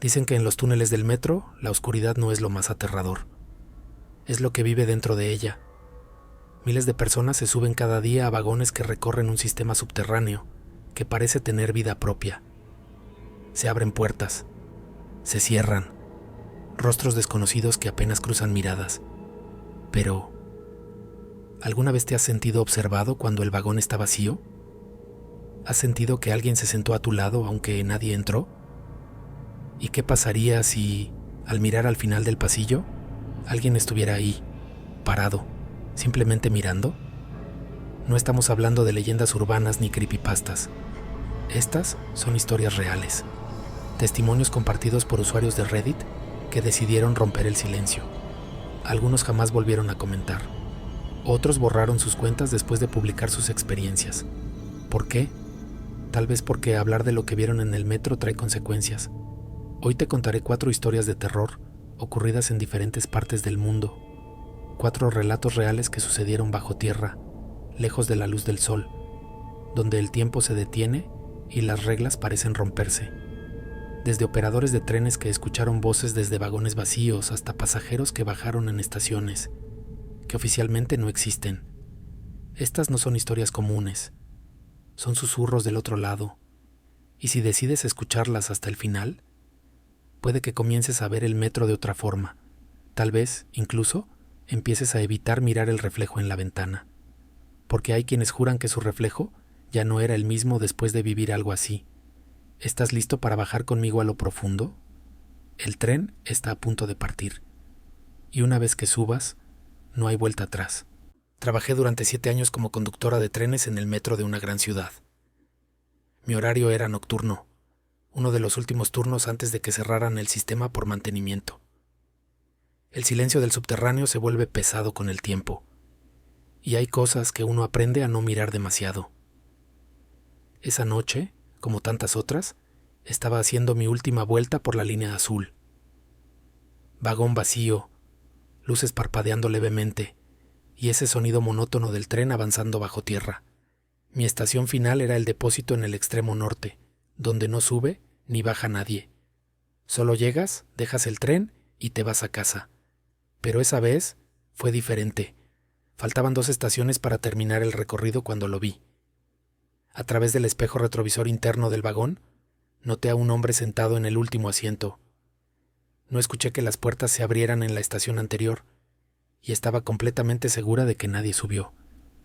Dicen que en los túneles del metro la oscuridad no es lo más aterrador. Es lo que vive dentro de ella. Miles de personas se suben cada día a vagones que recorren un sistema subterráneo que parece tener vida propia. Se abren puertas, se cierran, rostros desconocidos que apenas cruzan miradas. Pero, ¿alguna vez te has sentido observado cuando el vagón está vacío? ¿Has sentido que alguien se sentó a tu lado aunque nadie entró? ¿Y qué pasaría si, al mirar al final del pasillo, alguien estuviera ahí, parado, simplemente mirando? No estamos hablando de leyendas urbanas ni creepypastas. Estas son historias reales, testimonios compartidos por usuarios de Reddit que decidieron romper el silencio. Algunos jamás volvieron a comentar. Otros borraron sus cuentas después de publicar sus experiencias. ¿Por qué? Tal vez porque hablar de lo que vieron en el metro trae consecuencias. Hoy te contaré 4 historias de terror ocurridas en diferentes partes del mundo. 4 relatos reales que sucedieron bajo tierra, lejos de la luz del sol, donde el tiempo se detiene y las reglas parecen romperse. Desde operadores de trenes que escucharon voces desde vagones vacíos hasta pasajeros que bajaron en estaciones, que oficialmente no existen. Estas no son historias comunes, son susurros del otro lado, y si decides escucharlas hasta el final, puede que comiences a ver el metro de otra forma. Tal vez, incluso, empieces a evitar mirar el reflejo en la ventana, porque hay quienes juran que su reflejo ya no era el mismo después de vivir algo así. ¿Estás listo para bajar conmigo a lo profundo? El tren está a punto de partir, y una vez que subas, no hay vuelta atrás. Trabajé durante 7 años como conductora de trenes en el metro de una gran ciudad. Mi horario era nocturno, uno de los últimos turnos antes de que cerraran el sistema por mantenimiento. El silencio del subterráneo se vuelve pesado con el tiempo, y hay cosas que uno aprende a no mirar demasiado. Esa noche, como tantas otras, estaba haciendo mi última vuelta por la línea azul. Vagón vacío, luces parpadeando levemente, y ese sonido monótono del tren avanzando bajo tierra. Mi estación final era el depósito en el extremo norte, donde no sube ni baja nadie. Solo llegas, dejas el tren y te vas a casa. Pero esa vez fue diferente. Faltaban 2 estaciones para terminar el recorrido cuando lo vi. A través del espejo retrovisor interno del vagón, noté a un hombre sentado en el último asiento. No escuché que las puertas se abrieran en la estación anterior, y estaba completamente segura de que nadie subió.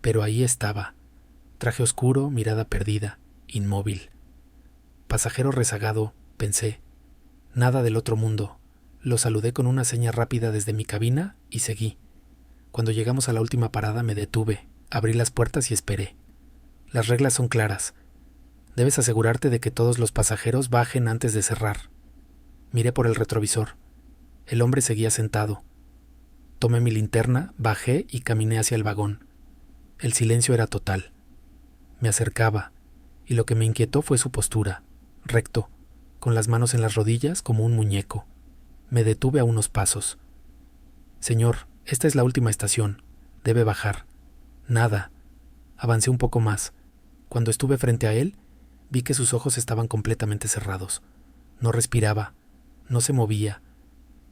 Pero ahí estaba, traje oscuro, mirada perdida, inmóvil. Pasajero rezagado, pensé. Nada del otro mundo. Lo saludé con una seña rápida desde mi cabina y seguí. Cuando llegamos a la última parada me detuve, abrí las puertas y esperé. Las reglas son claras. Debes asegurarte de que todos los pasajeros bajen antes de cerrar. Miré por el retrovisor. El hombre seguía sentado. Tomé mi linterna, bajé y caminé hacia el vagón. El silencio era total. Me acercaba, y lo que me inquietó fue su postura, recto, con las manos en las rodillas como un muñeco. Me detuve a unos pasos. Señor, esta es la última estación. Debe bajar. Nada. Avancé un poco más. Cuando estuve frente a él, vi que sus ojos estaban completamente cerrados. No respiraba, no se movía,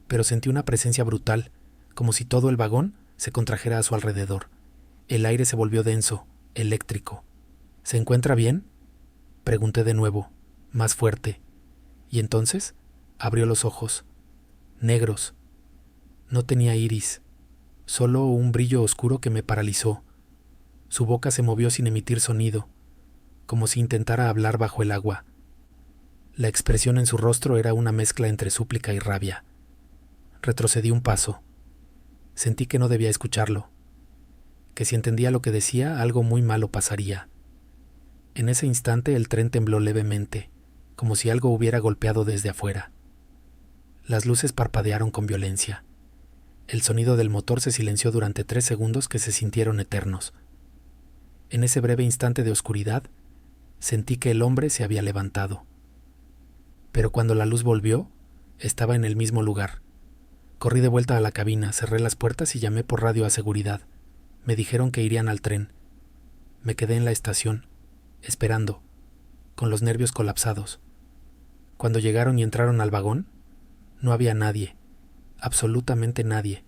pero sentí una presencia brutal, como si todo el vagón se contrajera a su alrededor. El aire se volvió denso, eléctrico. ¿Se encuentra bien?, pregunté de nuevo, más fuerte. Y entonces abrió los ojos, negros. No tenía iris, solo un brillo oscuro que me paralizó. Su boca se movió sin emitir sonido, como si intentara hablar bajo el agua. La expresión en su rostro era una mezcla entre súplica y rabia. Retrocedí un paso. Sentí que no debía escucharlo, que si entendía lo que decía, algo muy malo pasaría. En ese instante el tren tembló levemente, como si algo hubiera golpeado desde afuera. Las luces parpadearon con violencia. El sonido del motor se silenció durante 3 segundos que se sintieron eternos. En ese breve instante de oscuridad, sentí que el hombre se había levantado. Pero cuando la luz volvió, estaba en el mismo lugar. Corrí de vuelta a la cabina, cerré las puertas y llamé por radio a seguridad. Me dijeron que irían al tren. Me quedé en la estación, esperando, con los nervios colapsados. Cuando llegaron y entraron al vagón, No había nadie, absolutamente nadie.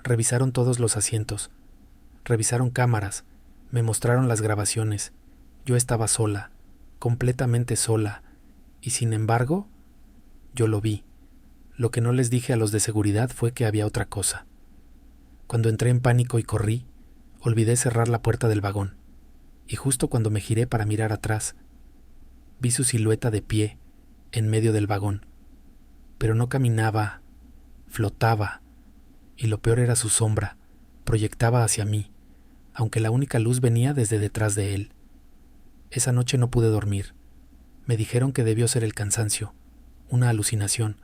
Revisaron todos los asientos, revisaron cámaras, me mostraron las grabaciones. Yo estaba sola, completamente sola, y sin embargo, yo lo vi. Lo que no les dije a los de seguridad fue que había otra cosa. Cuando entré en pánico y corrí, olvidé cerrar la puerta del vagón, y justo cuando me giré para mirar atrás, vi su silueta de pie, en medio del vagón. Pero no caminaba, flotaba, y lo peor era su sombra, proyectaba hacia mí, aunque la única luz venía desde detrás de él. Esa noche no pude dormir. Me dijeron que debió ser el cansancio, una alucinación,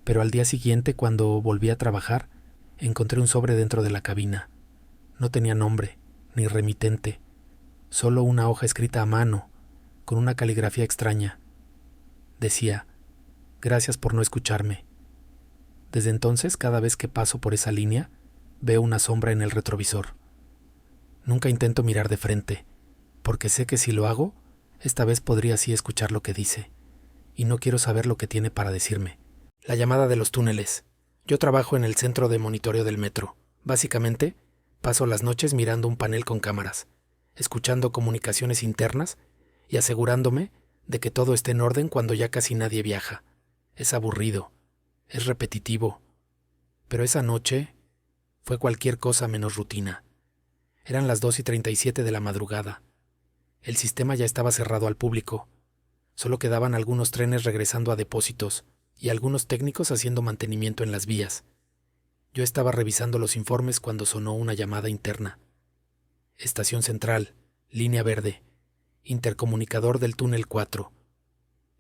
pero al día siguiente, cuando volví a trabajar, encontré un sobre dentro de la cabina. No tenía nombre, ni remitente, solo una hoja escrita a mano, con una caligrafía extraña. Decía: «Gracias por no escucharme». Desde entonces, cada vez que paso por esa línea, veo una sombra en el retrovisor. Nunca intento mirar de frente, porque sé que si lo hago, esta vez podría así escuchar lo que dice, y no quiero saber lo que tiene para decirme. La llamada de los túneles. Yo trabajo en el centro de monitoreo del metro. Básicamente, paso las noches mirando un panel con cámaras, escuchando comunicaciones internas y asegurándome de que todo esté en orden cuando ya casi nadie viaja. Es aburrido, es repetitivo, pero esa noche fue cualquier cosa menos rutina. Eran las 2:37 de la madrugada. El sistema ya estaba cerrado al público. Solo quedaban algunos trenes regresando a depósitos y algunos técnicos haciendo mantenimiento en las vías. Yo estaba revisando los informes cuando sonó una llamada interna. Estación Central, línea verde, intercomunicador del túnel 4.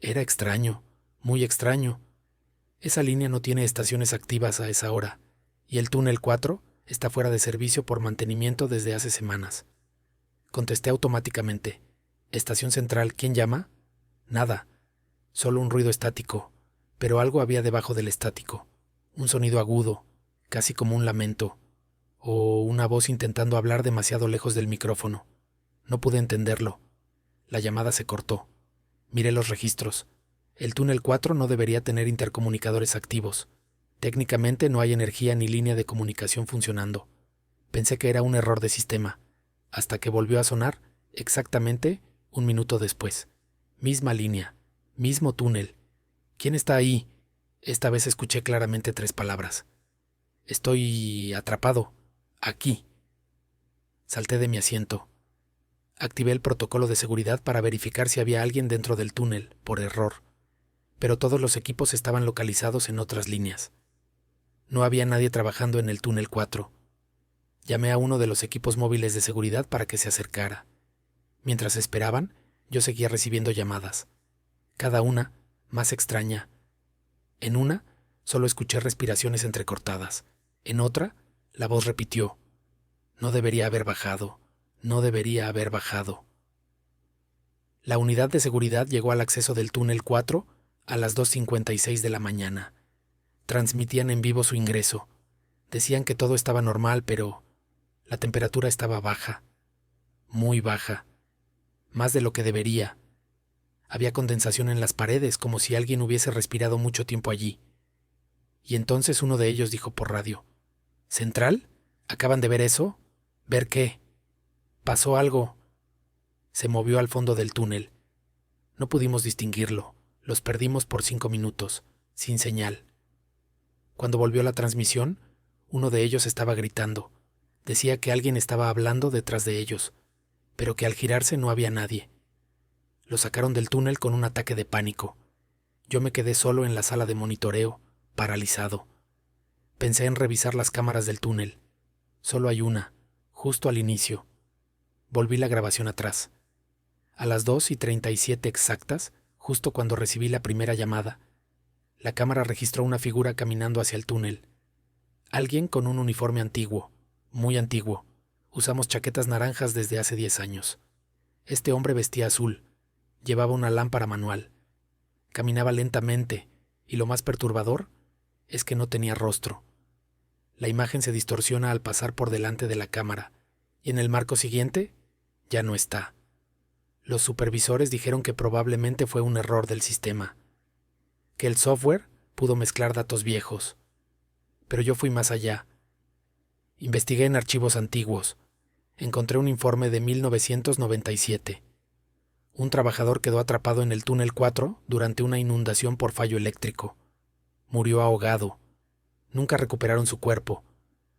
Era extraño, muy extraño. Esa línea no tiene estaciones activas a esa hora, y el túnel 4 está fuera de servicio por mantenimiento desde hace semanas. Contesté automáticamente. «Estación Central, ¿quién llama?» Nada, solo un ruido estático, pero algo había debajo del estático. Un sonido agudo, casi como un lamento, o una voz intentando hablar demasiado lejos del micrófono. No pude entenderlo. La llamada se cortó. Miré los registros. El túnel 4 no debería tener intercomunicadores activos. Técnicamente no hay energía ni línea de comunicación funcionando. Pensé que era un error de sistema, hasta que volvió a sonar exactamente un minuto después. Misma línea, mismo túnel. ¿Quién está ahí? Esta vez escuché claramente 3 palabras. «Estoy atrapado. Aquí». Salté de mi asiento. Activé el protocolo de seguridad para verificar si había alguien dentro del túnel, por error. Pero todos los equipos estaban localizados en otras líneas. No había nadie trabajando en el túnel 4. Llamé a uno de los equipos móviles de seguridad para que se acercara. Mientras esperaban, yo seguía recibiendo llamadas, cada una más extraña. En una, solo escuché respiraciones entrecortadas. En otra, la voz repitió: «No debería haber bajado, no debería haber bajado». La unidad de seguridad llegó al acceso del túnel 4 a las 2:56 de la mañana. Transmitían en vivo su ingreso. Decían que todo estaba normal, pero la temperatura estaba baja, muy baja, más de lo que debería. Había condensación en las paredes, como si alguien hubiese respirado mucho tiempo allí. Y entonces uno de ellos dijo por radio: «¿Central? ¿Acaban de ver eso?» «¿Ver qué?» «Pasó algo». Se movió al fondo del túnel. No pudimos distinguirlo. Los perdimos por 5 minutos, sin señal. Cuando volvió la transmisión, uno de ellos estaba gritando. Decía que alguien estaba hablando detrás de ellos, pero que al girarse no había nadie. Lo sacaron del túnel con un ataque de pánico. Yo me quedé solo en la sala de monitoreo, paralizado. Pensé en revisar las cámaras del túnel. Solo hay una, justo al inicio. Volví la grabación atrás. A las 2:37 exactas, justo cuando recibí la primera llamada, la cámara registró una figura caminando hacia el túnel. Alguien con un uniforme antiguo, muy antiguo. Usamos chaquetas naranjas desde hace 10 años. Este hombre vestía azul. Llevaba una lámpara manual. Caminaba lentamente, y lo más perturbador es que no tenía rostro. La imagen se distorsiona al pasar por delante de la cámara, y en el marco siguiente ya no está. Los supervisores dijeron que probablemente fue un error del sistema, que el software pudo mezclar datos viejos. Pero yo fui más allá. Investigué en archivos antiguos. Encontré un informe de 1997. Un trabajador quedó atrapado en el túnel 4 durante una inundación por fallo eléctrico. Murió ahogado. Nunca recuperaron su cuerpo.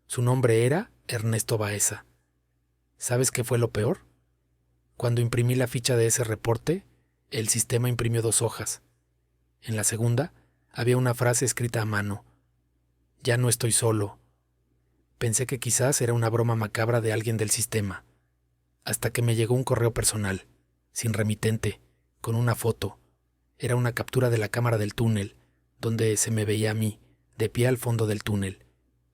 Su nombre era Ernesto Baeza. ¿Sabes qué fue lo peor? Cuando imprimí la ficha de ese reporte, el sistema imprimió 2 hojas. En la segunda, había una frase escrita a mano. Ya no estoy solo. Pensé que quizás era una broma macabra de alguien del sistema, hasta que me llegó un correo personal, sin remitente, con una foto. Era una captura de la cámara del túnel, donde se me veía a mí, de pie al fondo del túnel.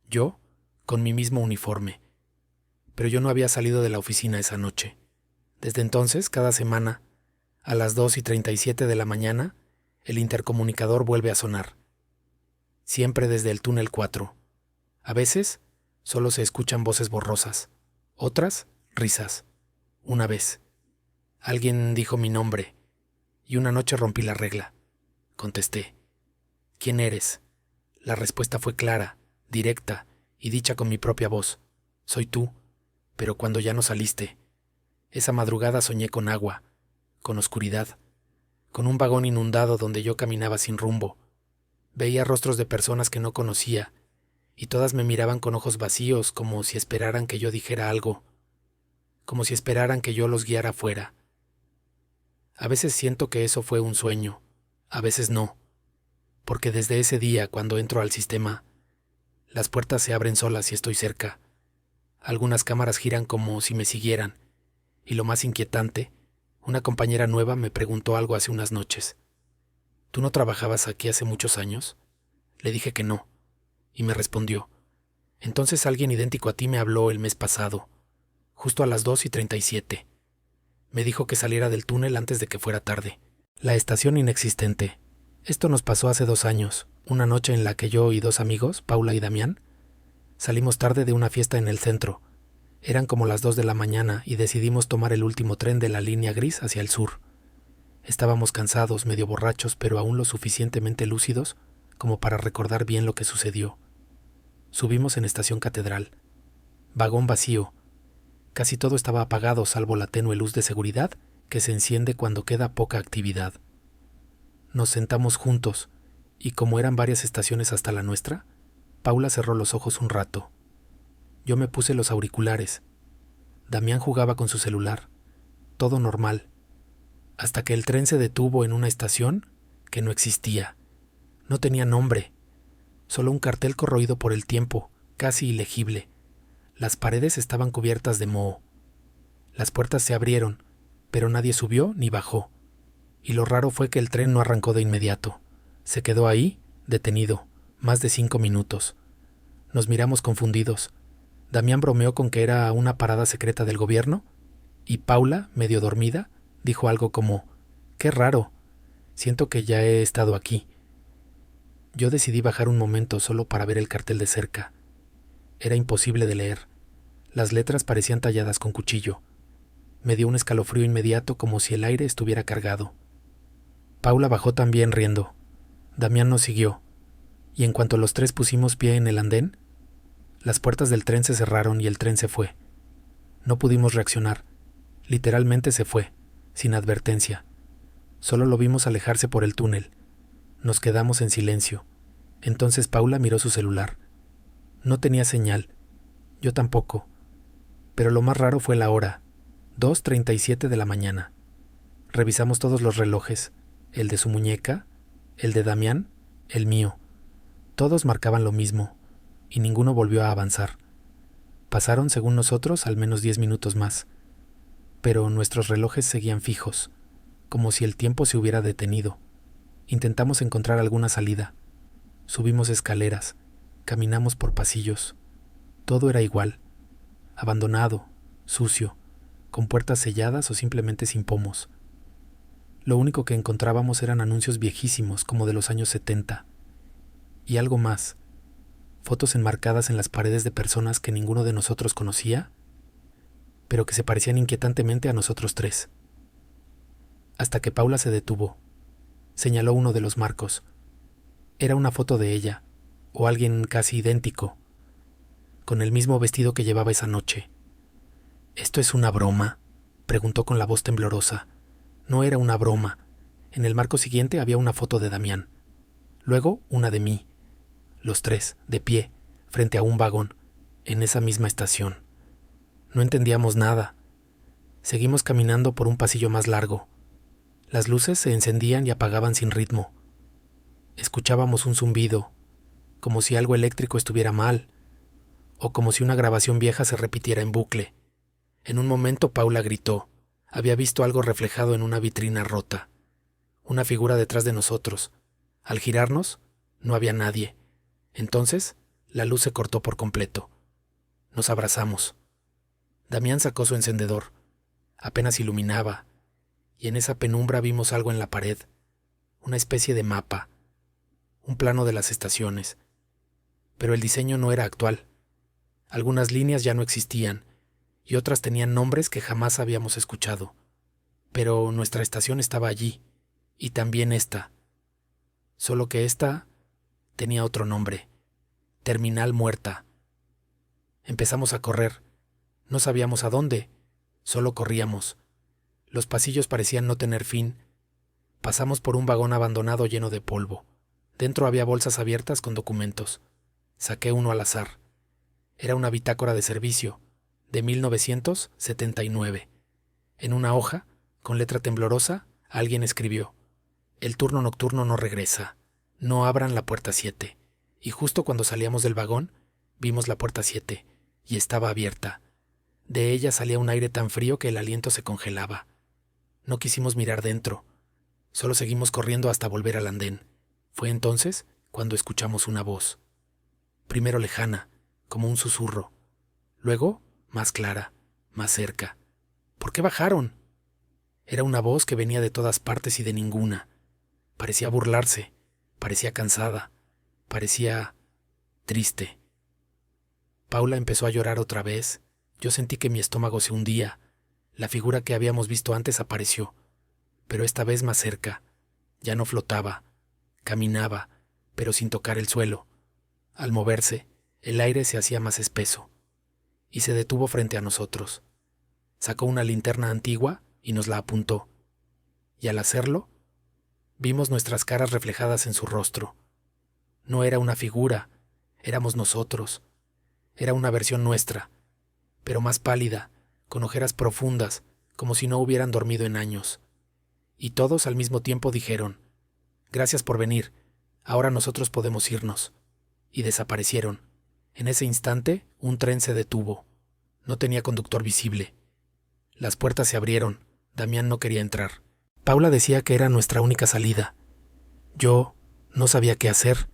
Yo, con mi mismo uniforme. Pero yo no había salido de la oficina esa noche. Desde entonces, cada semana, a las 2:37 de la mañana, el intercomunicador vuelve a sonar. Siempre desde el túnel 4. A veces, solo se escuchan voces borrosas. Otras, risas. Una vez, alguien dijo mi nombre, y una noche rompí la regla. Contesté. ¿Quién eres? La respuesta fue clara, directa, y dicha con mi propia voz. Soy tú, pero cuando ya no saliste. Esa madrugada soñé con agua, con oscuridad, con un vagón inundado donde yo caminaba sin rumbo. Veía rostros de personas que no conocía, y todas me miraban con ojos vacíos como si esperaran que yo dijera algo, como si esperaran que yo los guiara afuera. A veces siento que eso fue un sueño, a veces no, porque desde ese día, cuando entro al sistema, las puertas se abren solas y estoy cerca. Algunas cámaras giran como si me siguieran, y lo más inquietante, una compañera nueva me preguntó algo hace unas noches. ¿Tú no trabajabas aquí hace muchos años? Le dije que no, y me respondió. Entonces alguien idéntico a ti me habló el mes pasado, justo a las 2:37. Me dijo que saliera del túnel antes de que fuera tarde. La estación inexistente. Esto nos pasó hace 2 años, una noche en la que yo y 2 amigos, Paula y Damián, salimos tarde de una fiesta en el centro. Eran como las 2 de la mañana y decidimos tomar el último tren de la línea gris hacia el sur. Estábamos cansados, medio borrachos, pero aún lo suficientemente lúcidos como para recordar bien lo que sucedió. Subimos en Estación Catedral. Vagón vacío. Casi todo estaba apagado salvo la tenue luz de seguridad que se enciende cuando queda poca actividad. Nos sentamos juntos y como eran varias estaciones hasta la nuestra, Paula cerró los ojos un rato. Yo me puse los auriculares. Damián jugaba con su celular. Todo normal. Hasta que el tren se detuvo en una estación que no existía. No tenía nombre. Solo un cartel corroído por el tiempo, casi ilegible. Las paredes estaban cubiertas de moho. Las puertas se abrieron, pero nadie subió ni bajó. Y lo raro fue que el tren no arrancó de inmediato. Se quedó ahí, detenido, más de 5 minutos. Nos miramos confundidos. Damián bromeó con que era una parada secreta del gobierno, y Paula, medio dormida, dijo algo como, «Qué raro, siento que ya he estado aquí». Yo decidí bajar un momento solo para ver el cartel de cerca. Era imposible de leer. Las letras parecían talladas con cuchillo. Me dio un escalofrío inmediato como si el aire estuviera cargado. Paula bajó también riendo. Damián nos siguió, y en cuanto los 3 pusimos pie en el andén, las puertas del tren se cerraron y el tren se fue. No pudimos reaccionar. Literalmente se fue, sin advertencia. Solo lo vimos alejarse por el túnel. Nos quedamos en silencio. Entonces Paula miró su celular. No tenía señal. Yo tampoco. Pero lo más raro fue la hora. 2:37 de la mañana. Revisamos todos los relojes. El de su muñeca, el de Damián, el mío. Todos marcaban lo mismo, y ninguno volvió a avanzar. Pasaron, según nosotros, al menos 10 minutos más. Pero nuestros relojes seguían fijos, como si el tiempo se hubiera detenido. Intentamos encontrar alguna salida. Subimos escaleras, caminamos por pasillos. Todo era igual, abandonado, sucio, con puertas selladas o simplemente sin pomos. Lo único que encontrábamos eran anuncios viejísimos, como de los años 70. Y algo más, fotos enmarcadas en las paredes de personas que ninguno de nosotros conocía, pero que se parecían inquietantemente a nosotros 3. Hasta que Paula se detuvo. Señaló uno de los marcos. Era una foto de ella, o alguien casi idéntico, con el mismo vestido que llevaba esa noche. ¿Esto es una broma?, preguntó con la voz temblorosa. No era una broma. En el marco siguiente había una foto de Damián. Luego una de mí. Los tres, de pie, frente a un vagón, en esa misma estación. No entendíamos nada. Seguimos caminando por un pasillo más largo. Las luces se encendían y apagaban sin ritmo. Escuchábamos un zumbido, como si algo eléctrico estuviera mal, o como si una grabación vieja se repitiera en bucle. En un momento Paula gritó. Había visto algo reflejado en una vitrina rota. Una figura detrás de nosotros. Al girarnos, no había nadie. Entonces, la luz se cortó por completo. Nos abrazamos. Damián sacó su encendedor. Apenas iluminaba, y en esa penumbra vimos algo en la pared. Una especie de mapa. Un plano de las estaciones. Pero el diseño no era actual. Algunas líneas ya no existían, y otras tenían nombres que jamás habíamos escuchado. Pero nuestra estación estaba allí, y también esta. Solo que esta tenía otro nombre. Terminal Muerta. Empezamos a correr. No sabíamos a dónde, solo corríamos. Los pasillos parecían no tener fin. Pasamos por un vagón abandonado lleno de polvo. Dentro había bolsas abiertas con documentos. Saqué uno al azar. Era una bitácora de servicio, de 1979. En una hoja, con letra temblorosa, alguien escribió: el turno nocturno no regresa. No abran la puerta 7. Y justo cuando salíamos del vagón, vimos la puerta 7, y estaba abierta. De ella salía un aire tan frío que el aliento se congelaba. No quisimos mirar dentro. Solo seguimos corriendo hasta volver al andén. Fue entonces cuando escuchamos una voz. Primero lejana, como un susurro. Luego, más clara, más cerca. ¿Por qué bajaron? Era una voz que venía de todas partes y de ninguna. Parecía burlarse, parecía cansada, parecía triste. Paula empezó a llorar otra vez. Yo sentí que mi estómago se hundía. La figura que habíamos visto antes apareció, pero esta vez más cerca. Ya no flotaba, caminaba, pero sin tocar el suelo. Al moverse, el aire se hacía más espeso, y se detuvo frente a nosotros. Sacó una linterna antigua y nos la apuntó, y al hacerlo, vimos nuestras caras reflejadas en su rostro. No era una figura, éramos nosotros. Era una versión nuestra, pero más pálida, con ojeras profundas, como si no hubieran dormido en años. Y todos al mismo tiempo dijeron: gracias por venir, ahora nosotros podemos irnos. Y desaparecieron. En ese instante, un tren se detuvo. No tenía conductor visible. Las puertas se abrieron. Damián no quería entrar. Paula decía que era nuestra única salida. Yo no sabía qué hacer,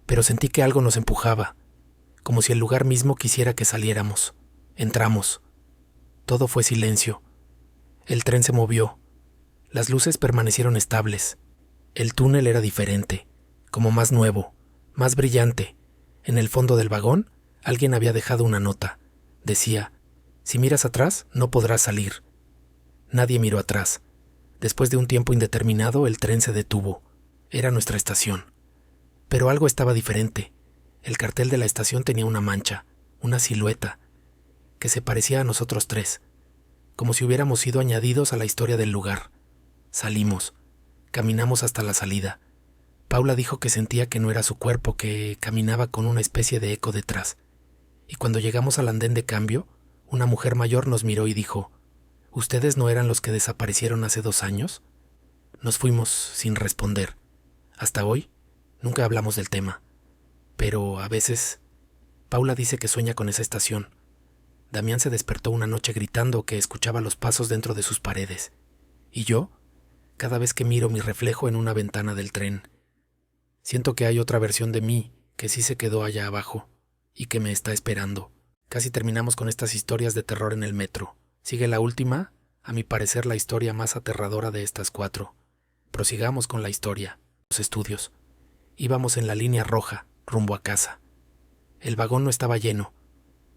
pero sentí que algo nos empujaba, como si el lugar mismo quisiera que saliéramos. Entramos. Todo fue silencio. El tren se movió. Las luces permanecieron estables. El túnel era diferente, como más nuevo, más brillante. En el fondo del vagón, alguien había dejado una nota. Decía: si miras atrás, no podrás salir. Nadie miró atrás. Después de un tiempo indeterminado, el tren se detuvo. Era nuestra estación. Pero algo estaba diferente. El cartel de la estación tenía una mancha, una silueta, que se parecía a nosotros tres, como si hubiéramos sido añadidos a la historia del lugar. Salimos. Caminamos hasta la salida. Paula dijo que sentía que no era su cuerpo, que caminaba con una especie de eco detrás. Y cuando llegamos al andén de cambio, una mujer mayor nos miró y dijo: ¿ustedes no eran los que desaparecieron hace 2 años? Nos fuimos sin responder. Hasta hoy, nunca hablamos del tema. Pero a veces, Paula dice que sueña con esa estación. Damián se despertó una noche gritando que escuchaba los pasos dentro de sus paredes. Y yo, cada vez que miro mi reflejo en una ventana del tren, siento que hay otra versión de mí que sí se quedó allá abajo y que me está esperando. Casi terminamos con estas historias de terror en el metro. Sigue la última, a mi parecer la historia más aterradora de estas 4. Prosigamos con la historia. Los estudios. Íbamos en la línea roja, rumbo a casa. El vagón no estaba lleno,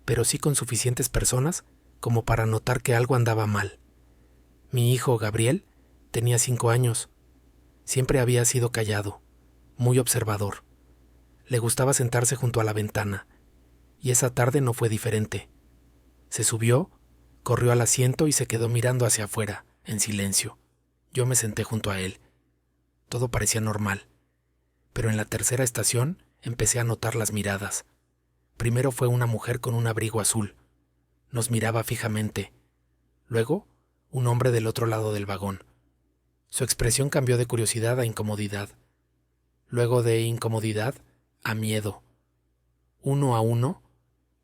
pero sí con suficientes personas como para notar que algo andaba mal. Mi hijo, Gabriel, tenía 5 años. Siempre había sido callado. muy observador. Le gustaba sentarse junto a la ventana, y esa tarde no fue diferente. Se subió, corrió al asiento y se quedó mirando hacia afuera, en silencio. Yo me senté junto a él. Todo parecía normal, pero en la tercera estación empecé a notar las miradas. Primero fue una mujer con un abrigo azul. Nos miraba fijamente. Luego, un hombre del otro lado del vagón. Su expresión cambió de curiosidad a incomodidad. Luego de incomodidad a miedo. Uno a uno,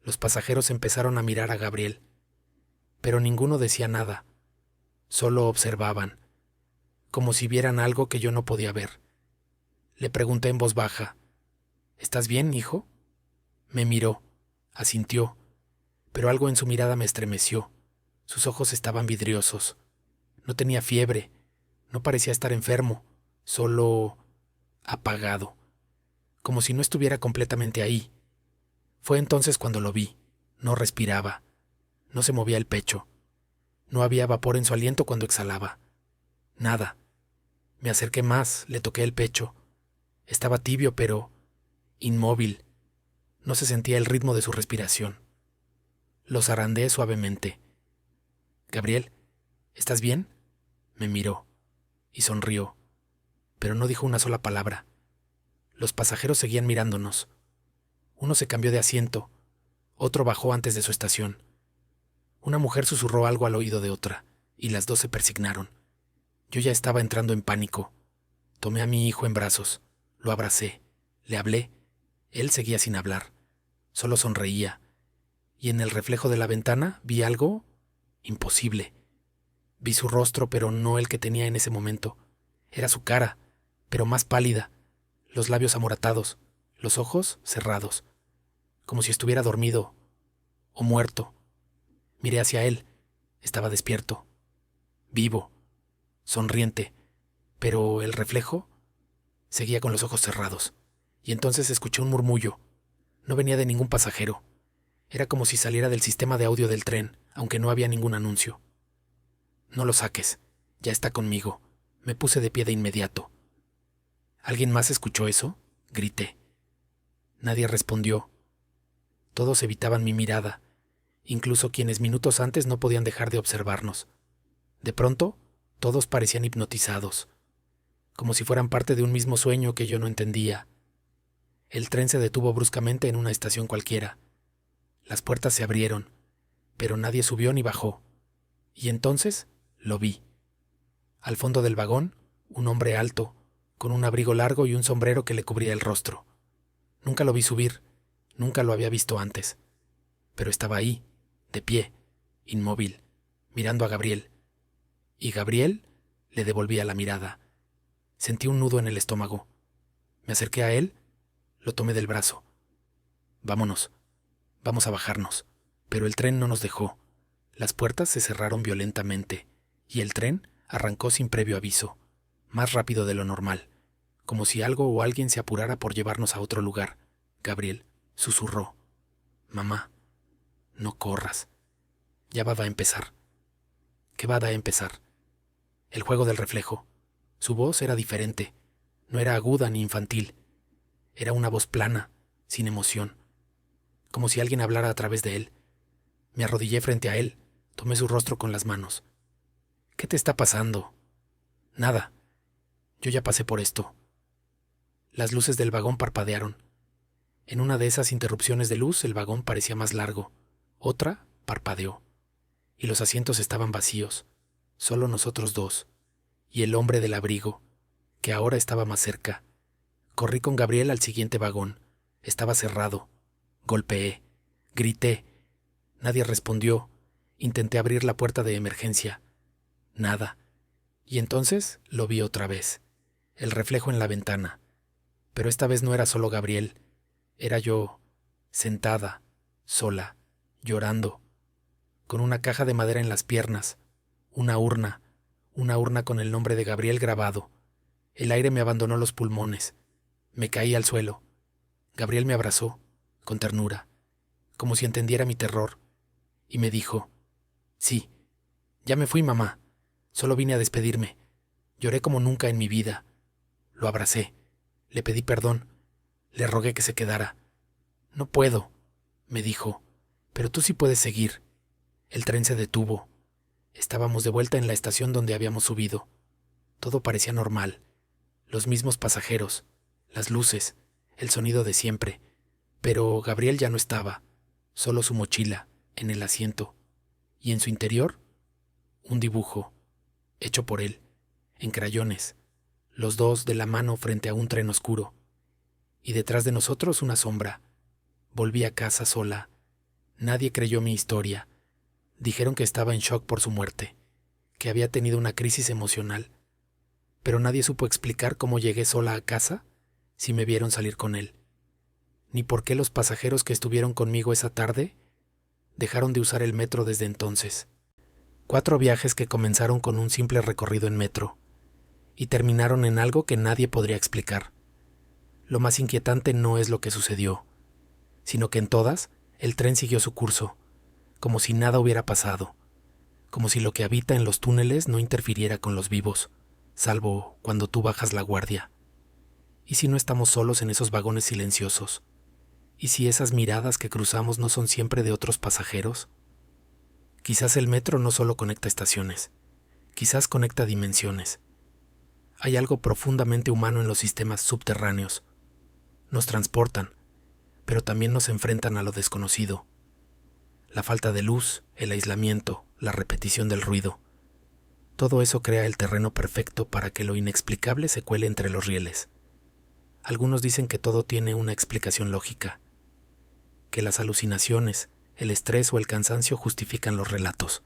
los pasajeros empezaron a mirar a Gabriel, pero ninguno decía nada. Solo observaban, como si vieran algo que yo no podía ver. Le pregunté en voz baja, ¿estás bien, hijo? Me miró, asintió, pero algo en su mirada me estremeció. Sus ojos estaban vidriosos. No tenía fiebre, no parecía estar enfermo, solo apagado, como si no estuviera completamente ahí. Fue entonces cuando lo vi. No respiraba, no se movía el pecho, no había vapor en su aliento cuando exhalaba. Nada. Me acerqué más, le toqué el pecho. Estaba tibio, pero inmóvil. No se sentía el ritmo de su respiración. Lo zarandeé suavemente. «Gabriel, ¿estás bien?». Me miró y sonrió, pero no dijo una sola palabra. Los pasajeros seguían mirándonos. Uno se cambió de asiento, otro bajó antes de su estación. Una mujer susurró algo al oído de otra, y las dos se persignaron. Yo ya estaba entrando en pánico. Tomé a mi hijo en brazos, lo abracé, le hablé. Él seguía sin hablar, solo sonreía, y en el reflejo de la ventana vi algo imposible. Vi su rostro, pero no el que tenía en ese momento. Era su cara, pero más pálida, los labios amoratados, los ojos cerrados, como si estuviera dormido o muerto. Miré hacia él. Estaba despierto, vivo, sonriente, pero el reflejo seguía con los ojos cerrados. Y entonces escuché un murmullo. No venía de ningún pasajero. Era como si saliera del sistema de audio del tren, aunque no había ningún anuncio. «No lo saques, ya está conmigo». Me puse de pie de inmediato. «¿Alguien más escuchó eso?», grité. Nadie respondió. Todos evitaban mi mirada, incluso quienes minutos antes no podían dejar de observarnos. De pronto, todos parecían hipnotizados, como si fueran parte de un mismo sueño que yo no entendía. El tren se detuvo bruscamente en una estación cualquiera. Las puertas se abrieron, pero nadie subió ni bajó. Y entonces lo vi. Al fondo del vagón, un hombre alto, con un abrigo largo y un sombrero que le cubría el rostro. Nunca lo vi subir, nunca lo había visto antes. Pero estaba ahí, de pie, inmóvil, mirando a Gabriel. Y Gabriel le devolvía la mirada. Sentí un nudo en el estómago. Me acerqué a él, lo tomé del brazo. «Vámonos, vamos a bajarnos». Pero el tren no nos dejó. Las puertas se cerraron violentamente, y el tren arrancó sin previo aviso, más rápido de lo normal, como si algo o alguien se apurara por llevarnos a otro lugar. Gabriel susurró: «Mamá, no corras. Ya va a empezar». ¿Qué va a empezar? El juego del reflejo. Su voz era diferente. No era aguda ni infantil. Era una voz plana, sin emoción, como si alguien hablara a través de él. Me arrodillé frente a él, tomé su rostro con las manos. «¿Qué te está pasando?». «Nada. Yo ya pasé por esto». Las luces del vagón parpadearon. En una de esas interrupciones de luz el vagón parecía más largo. Otra parpadeó. Y los asientos estaban vacíos. Solo nosotros dos. Y el hombre del abrigo, que ahora estaba más cerca. Corrí con Gabriel al siguiente vagón. Estaba cerrado. Golpeé. Grité. Nadie respondió. Intenté abrir la puerta de emergencia. Nada. Y entonces lo vi otra vez. El reflejo en la ventana. Pero esta vez no era solo Gabriel. Era yo, sentada, sola, llorando, con una caja de madera en las piernas, una urna con el nombre de Gabriel grabado. El aire me abandonó los pulmones. Me caí al suelo. Gabriel me abrazó, con ternura, como si entendiera mi terror, y me dijo: «Sí, ya me fui, mamá. Solo vine a despedirme». Lloré como nunca en mi vida. Lo abracé. Le pedí perdón. Le rogué que se quedara. No puedo, me dijo, pero tú sí puedes seguir. El tren se detuvo. Estábamos de vuelta en la estación donde habíamos subido. Todo parecía normal. Los mismos pasajeros, las luces, el sonido de siempre. Pero Gabriel ya no estaba, solo su mochila, en el asiento. Y en su interior, un dibujo, hecho por él, en crayones, los dos de la mano frente a un tren oscuro. Y detrás de nosotros una sombra. Volví a casa sola. Nadie creyó mi historia. Dijeron que estaba en shock por su muerte, que había tenido una crisis emocional. Pero nadie supo explicar cómo llegué sola a casa si me vieron salir con él. Ni por qué los pasajeros que estuvieron conmigo esa tarde dejaron de usar el metro desde entonces. 4 viajes que comenzaron con un simple recorrido en metro y terminaron en algo que nadie podría explicar. Lo más inquietante no es lo que sucedió, sino que en todas el tren siguió su curso, como si nada hubiera pasado, como si lo que habita en los túneles no interfiriera con los vivos, salvo cuando tú bajas la guardia. ¿Y si no estamos solos en esos vagones silenciosos? ¿Y si esas miradas que cruzamos no son siempre de otros pasajeros? Quizás el metro no solo conecta estaciones, quizás conecta dimensiones. Hay algo profundamente humano en los sistemas subterráneos. Nos transportan, pero también nos enfrentan a lo desconocido. La falta de luz, el aislamiento, la repetición del ruido. Todo eso crea el terreno perfecto para que lo inexplicable se cuele entre los rieles. Algunos dicen que todo tiene una explicación lógica, que las alucinaciones, el estrés o el cansancio justifican los relatos.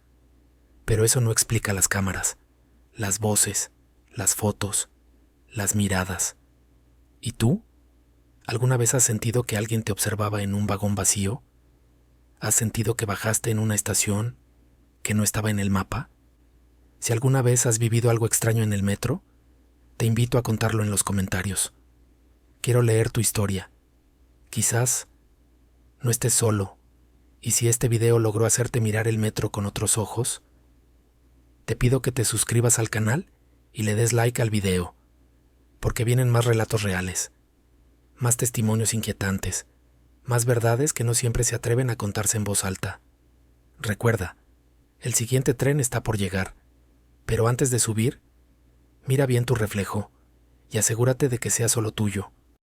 Pero eso no explica las cámaras, las voces, las fotos, las miradas. ¿Y tú? ¿Alguna vez has sentido que alguien te observaba en un vagón vacío? ¿Has sentido que bajaste en una estación que no estaba en el mapa? Si alguna vez has vivido algo extraño en el metro, te invito a contarlo en los comentarios. Quiero leer tu historia. Quizás no estés solo, y si este video logró hacerte mirar el metro con otros ojos, te pido que te suscribas al canal y le des like al video, porque vienen más relatos reales, más testimonios inquietantes, más verdades que no siempre se atreven a contarse en voz alta. Recuerda, el siguiente tren está por llegar, pero antes de subir, mira bien tu reflejo y asegúrate de que sea solo tuyo.